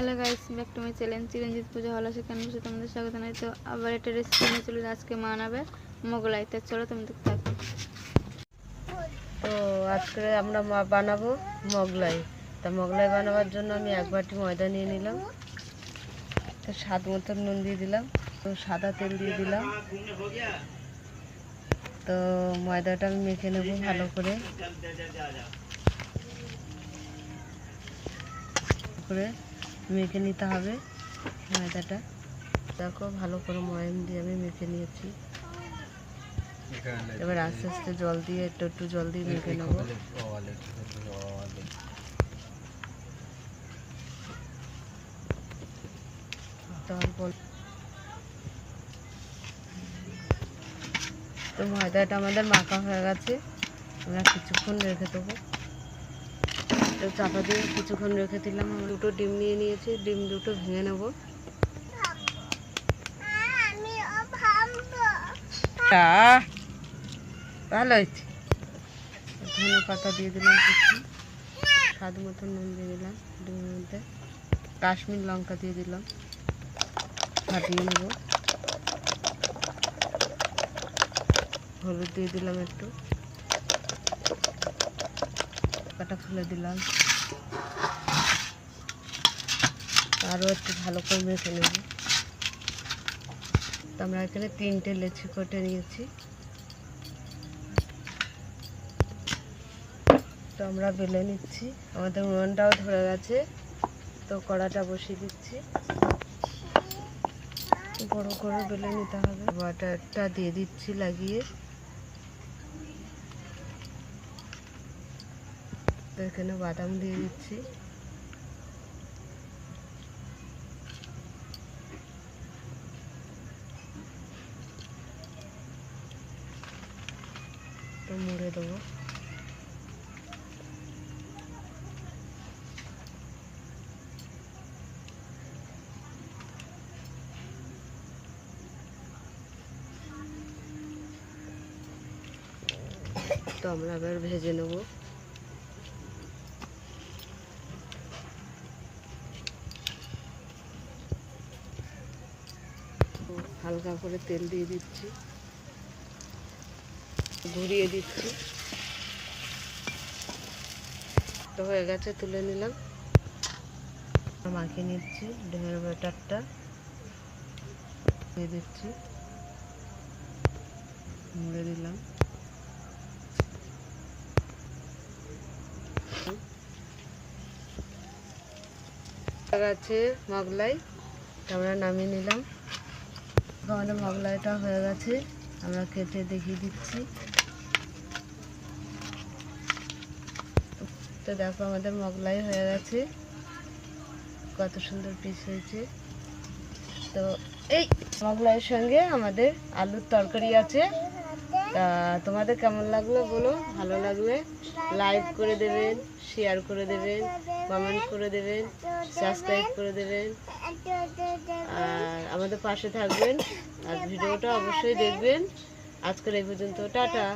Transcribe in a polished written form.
Hello guys, back to my channel Chiranjit পূজা হলো সেখানে বসে তোমাদের স্বাগত জানাই। তো আবার একটা রেসিপি নিয়ে চলে আজকে মা আনাবে মোগলাই। তো চলো তুমি দেখতে থাকো। তো আজকে আমরা বানাবো মোগলাই। তা মোগলাই বানাবার জন্য আমি 1 বাটি ময়দা নিয়ে নিলাম। তো স্বাদ মতো নুন দিয়ে দিলাম, তো সাদা তেল দিয়ে দিলাম। তো ময়দাটা আমি মেখে নেব ভালো করে মেখে নিতে হবে ময়দাটা। দেখো ভালো করে ময়াম দিয়ে আমি মেখে নিয়েছি। এবার আস্তে আস্তে জল দিয়ে একটু জল দিয়ে মেখে নেব। তো ময়দাটা আমাদের মাখা হয়ে গেছে, আমরা কিছুক্ষণ রেখে দেবো। তো চাপা দিয়ে কিছুক্ষণ রেখে দিলাম। আমি 2টো ডিম নিয়ে নিয়েছি, ডিম 2টো ভেঙে নেব। ভালো হয়েছে। ধনে পাতা দিয়ে দিলাম কিছু, স্বাদ মতো নুন দিয়ে দিলাম ডিমের মধ্যে, কাশ্মীর লঙ্কা দিয়ে দিলাম, ফাটিয়ে নেব। হলুদ দিয়ে দিলাম একটু, কাটা খুলে দিলাম। আরও একটু ভালো করে মেখে নেব। তো আমরা এখানে 3টে লেচি কেটে নিয়েছি। তো আমরা বেলে নিচ্ছি। আমাদের উনুনটাও ধরে গেছে, তো কড়াটা বসিয়ে দিচ্ছি। বড় করে বেলে নিতে হবে। বাটারটা দিয়ে দিচ্ছি লাগিয়ে। তো এখানে বাদাম দিয়ে দিচ্ছি। তো মুড়ে দেবো। তো আমরা এবার ভেজে নেব। হালকা করে তেল দিয়ে দিচ্ছি, ঘুরিয়ে দিচ্ছি। তো হয়ে গেছে, তুলে নিলাম। মাখিয়ে নিচ্ছি ডিমের ব্যাটারটা দিয়ে দিচ্ছি, মুড়ে দিলাম। গেছে মোগলাই, আমরা নামিয়ে নিলাম। আমাদের মোগলাইটা হয়ে গেছে, আমরা কেটে দেখিয়ে দিচ্ছি। তো দেখো আমাদের মোগলাই হয়ে গেছে, কত সুন্দর পিস হয়েছে। তো এই মোগলাইয়ের সঙ্গে আমাদের আলুর তরকারি আছে। তা তোমাদের কেমন লাগলো বলো, ভালো লাগলে লাইক করে দেবেন, শেয়ার করে দেবেন, কমেন্ট করে দেবেন, সাবস্ক্রাইব করে দেবেন, আর আমাদের পাশে থাকবেন, আর ভিডিওটা অবশ্যই দেখবেন। আজকের এই পর্যন্ত, টাটা।